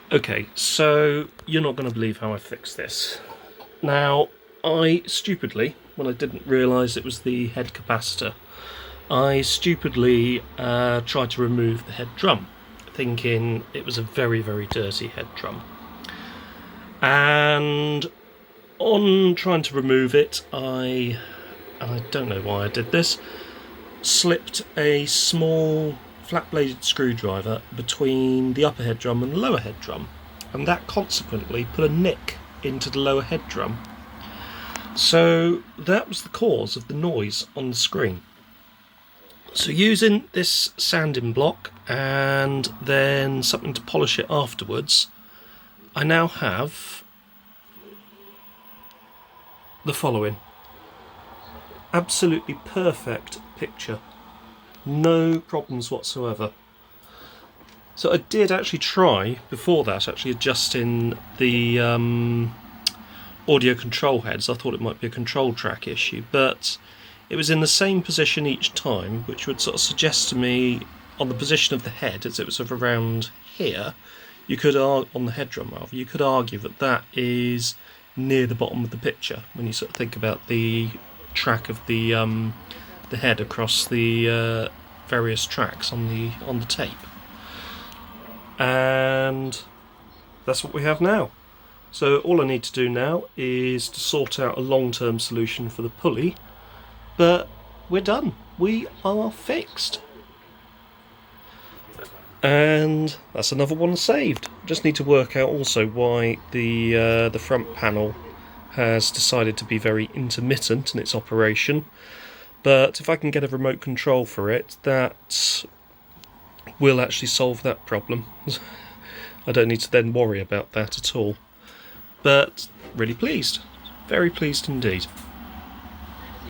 Okay, so you're not going to believe how I fixed this. Now, I stupidly, when I didn't realise it was the head capacitor, I stupidly tried to remove the head drum, thinking it was a very, very dirty head drum. And on trying to remove it, and I don't know why I did this, slipped a small flat-bladed screwdriver between the upper head drum and the lower head drum, and that consequently put a nick into the lower head drum. So that was the cause of the noise on the screen. So using this sanding block and then something to polish it afterwards, I now have the following. Absolutely perfect picture. No problems whatsoever. So I did actually try, before that, actually adjusting the audio control heads. I thought it might be a control track issue, but it was in the same position each time, which would sort of suggest to me, on the position of the head, as it was sort of around here, you could on the head drum rather, you could argue that that is near the bottom of the picture when you sort of think about the track of the head across the various tracks on the tape. And that's what we have now. So all I need to do now is to sort out a long-term solution for the pulley, but we're done. We are fixed. And that's another one saved. Just need to work out also why the front panel has decided to be very intermittent in its operation. But if I can get a remote control for it, that will actually solve that problem. I don't need to then worry about that at all. But really pleased. Very pleased indeed.